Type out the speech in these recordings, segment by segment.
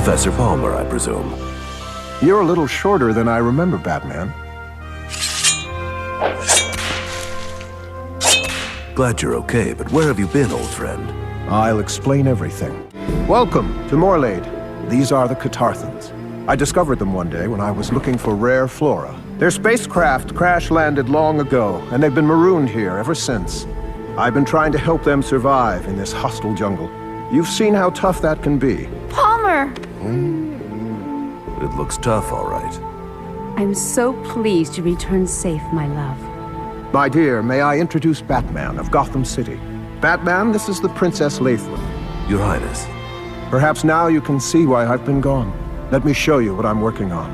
Professor Palmer, I presume. You're a little shorter than I remember, Batman. Glad you're okay, but where have you been, old friend? I'll explain everything. Welcome to Morlaidh. These are the Catarthans. I discovered them one day when I was looking for rare flora. Their spacecraft crash-landed long ago, and they've been marooned here ever since. I've been trying to help them survive in this hostile jungle. You've seen how tough that can be. Palmer! It looks tough, all right. I'm so pleased you returned safe, my love. My dear, may I introduce Batman of Gotham City? Batman, this is the Princess Laithwood. Your Highness. Perhaps now you can see why I've been gone. Let me show you what I'm working on.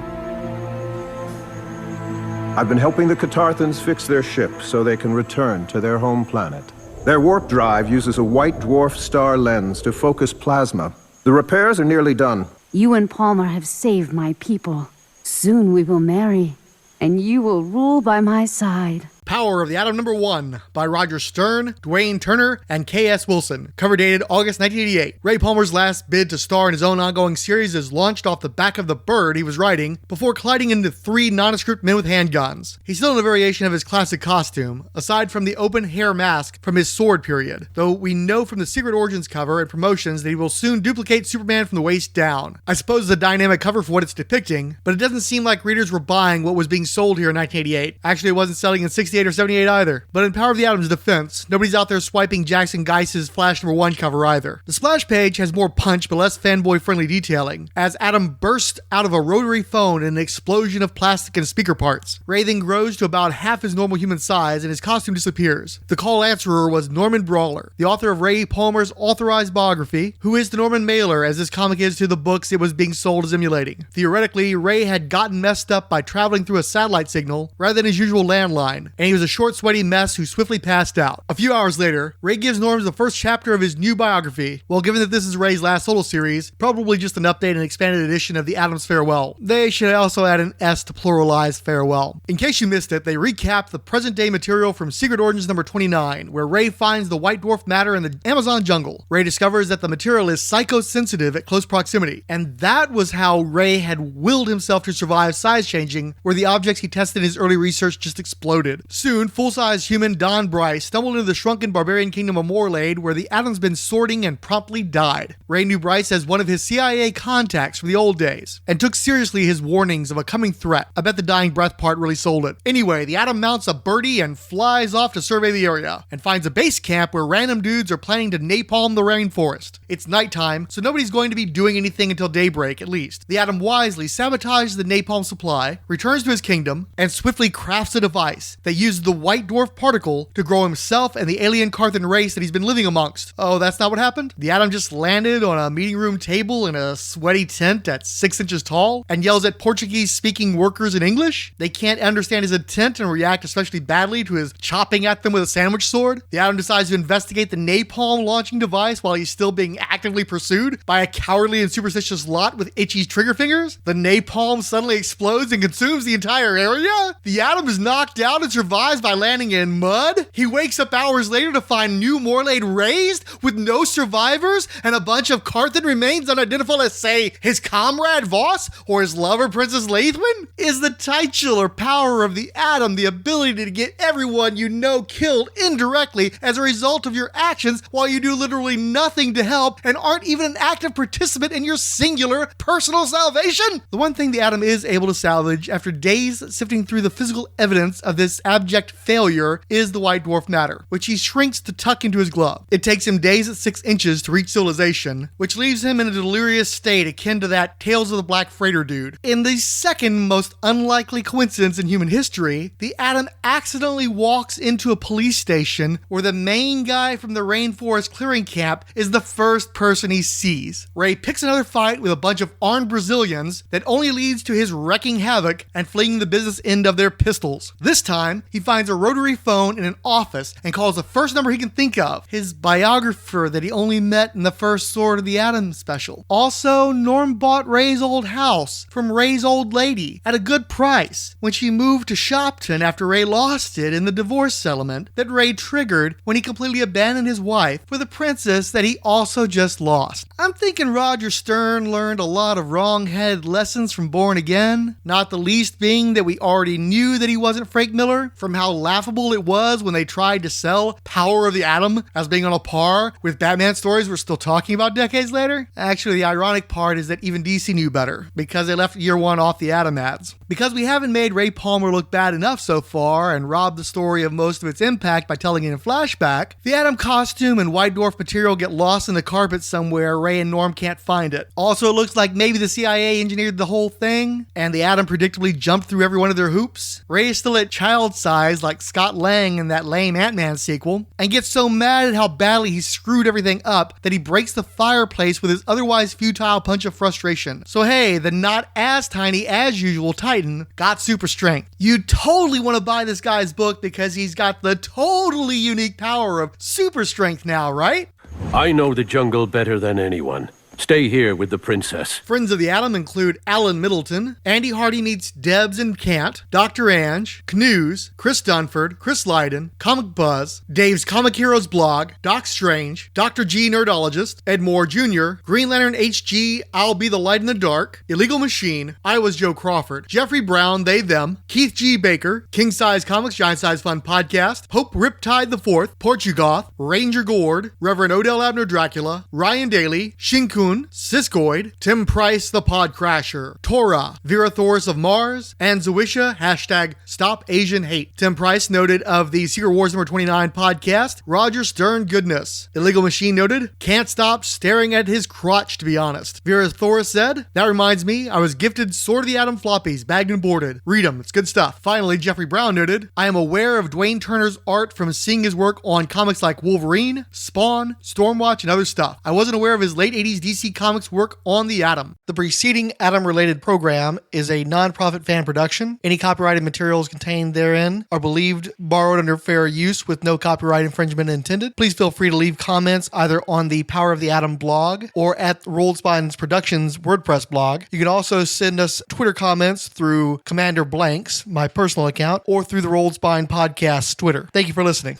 I've been helping the Catarthans fix their ship so they can return to their home planet. Their warp drive uses a white dwarf star lens to focus plasma. The repairs are nearly done. You and Palmer have saved my people. Soon we will marry, and you will rule by my side. Power of the Atom #1 by Roger Stern, Dwayne Turner, and K.S. Wilson. Cover dated August 1988. Ray Palmer's last bid to star in his own ongoing series is launched off the back of the bird he was riding before colliding into 3 nondescript men with handguns. He's still in a variation of his classic costume, aside from the open hair mask from his Sword period, though we know from the Secret Origins cover and promotions that he will soon duplicate Superman from the waist down. I suppose it's a dynamic cover for what it's depicting, but it doesn't seem like readers were buying what was being sold here in 1988. Actually, it wasn't selling in 68 or 78 either. But in Power of the Atom's defense, nobody's out there swiping Jackson Geiss's Flash #1 cover either. The splash page has more punch but less fanboy-friendly detailing, as Atom bursts out of a rotary phone in an explosion of plastic and speaker parts. Ray then grows to about half his normal human size and his costume disappears. The call answerer was Norman Brawler, the author of Ray Palmer's authorized biography, who is the Norman Mailer as this comic is to the books it was being sold as emulating. Theoretically, Ray had gotten messed up by traveling through a satellite signal rather than his usual landline, and he was a short, sweaty mess who swiftly passed out. A few hours later, Ray gives Norms the first chapter of his new biography. Well, given that this is Ray's last solo series, probably just an update and expanded edition of the Atom's farewell. They should also add an S to pluralize farewell. In case you missed it, they recap the present-day material from Secret Origins #29, where Ray finds the white dwarf matter in the Amazon jungle. Ray discovers that the material is psychosensitive at close proximity, and that was how Ray had willed himself to survive size changing, where the objects he tested in his early research just exploded. Soon, full-size human Don Bryce stumbled into the shrunken barbarian kingdom of Morlaidh, where the Atom's been sorting and promptly died. Ray knew Bryce as one of his CIA contacts from the old days, and took seriously his warnings of a coming threat. I bet the dying breath part really sold it. Anyway, the Atom mounts a birdie and flies off to survey the area, and finds a base camp where random dudes are planning to napalm the rainforest. It's nighttime, so nobody's going to be doing anything until daybreak, at least. The Atom wisely sabotages the napalm supply, returns to his kingdom, and swiftly crafts a device that uses the white dwarf particle to grow himself and the alien Carthan race that he's been living amongst. Oh, that's not what happened? The Atom just landed on a meeting room table in a sweaty tent at 6 inches tall and yells at Portuguese-speaking workers in English? They can't understand his intent and react especially badly to his chopping at them with a sandwich sword? The Atom decides to investigate the napalm launching device while he's still being actively pursued by a cowardly and superstitious lot with itchy trigger fingers? The napalm suddenly explodes and consumes the entire area? The Atom is knocked out and survives by landing in mud? He wakes up hours later to find New Morlaidh razed with no survivors and a bunch of Carthan remains unidentifiable as, say, his comrade Voss or his lover Princess Laithwin? Is the titular power of the Atom the ability to get everyone you know killed indirectly as a result of your actions while you do literally nothing to help and aren't even an active participant in your singular personal salvation? The one thing the Atom is able to salvage after days sifting through the physical evidence of this abject failure is the white dwarf matter, which he shrinks to tuck into his glove. It takes him days at 6 inches to reach civilization, which leaves him in a delirious state akin to that Tales of the Black Freighter dude. In the second most unlikely coincidence in human history, the Atom accidentally walks into a police station where the main guy from the rainforest clearing camp is the first person he sees. Ray picks another fight with a bunch of armed Brazilians that only leads to his wrecking havoc and flinging the business end of their pistols. This time, he he finds a rotary phone in an office and calls the first number he can think of, his biographer that he only met in the first Sword of the Atom special. Also, Norm bought Ray's old house from Ray's old lady at a good price when she moved to Shopton after Ray lost it in the divorce settlement that Ray triggered when he completely abandoned his wife for the princess that he also just lost. I'm thinking Roger Stern learned a lot of wrong-headed lessons from Born Again, not the least being that we already knew that he wasn't Frank Miller from how laughable it was when they tried to sell Power of the Atom as being on a par with Batman stories we're still talking about decades later. Actually, the ironic part is that even DC knew better because they left year one off the Atom ads. Because we haven't made Ray Palmer look bad enough so far and robbed the story of most of its impact by telling it in flashback, the Atom costume and White Dwarf material get lost in the carpet somewhere. Ray and Norm can't find it. Also, it looks like maybe the CIA engineered the whole thing and the Atom predictably jumped through every one of their hoops. Ray is still at child size like Scott Lang in that lame Ant-Man sequel and gets so mad at how badly he screwed everything up that he breaks the fireplace with his otherwise futile punch of frustration. So hey, the not as tiny as usual Titan got super strength. You totally want to buy this guy's book because he's got the totally unique power of super strength now, right? I know the jungle better than anyone. Stay here with the princess. Friends of the Atom include Alan Middleton, Andy Hardy meets Debs and Cant, Dr. Ange, Knews, Chris Dunford, Chris Lydon, Comic Buzz, Dave's Comic Heroes blog, Doc Strange, Dr. G Nerdologist, Ed Moore Jr., Green Lantern HG, I'll Be the Light in the Dark, Illegal Machine, I Was Joe Crawford, Jeffrey Brown, They Them, Keith G Baker, King Size Comics, Giant Size Fun Podcast, Hope Riptide IV, Portugoth, Ranger Gord, Reverend Odell Abner Dracula, Ryan Daly, Shinkun, Siskoid, Tim Price the Podcrasher, Torah, Vera Thoris of Mars, and Zoisha, hashtag Stop Asian Hate. Tim Price noted of the Secret Wars number 29 podcast, Roger Stern goodness. Illegal Machine noted, can't stop staring at his crotch to be honest. Vera Thoris said, that reminds me, I was gifted Sword of the Atom floppies, bagged and boarded. Read them, it's good stuff. Finally, Jeffrey Brown noted, I am aware of Dwayne Turner's art from seeing his work on comics like Wolverine, Spawn, Stormwatch, and other stuff. I wasn't aware of his late 80s DC Comics work on the Atom. The preceding Atom-related program is a non-profit fan production. Any copyrighted materials contained therein are believed borrowed under fair use with no copyright infringement intended. Please feel free to leave comments either on the Power of the Atom blog or at Rolled Spines Productions WordPress blog. You can also send us Twitter comments through Commander Blanks, my personal account, or through the Rolled Spine Podcast Twitter. Thank you for listening.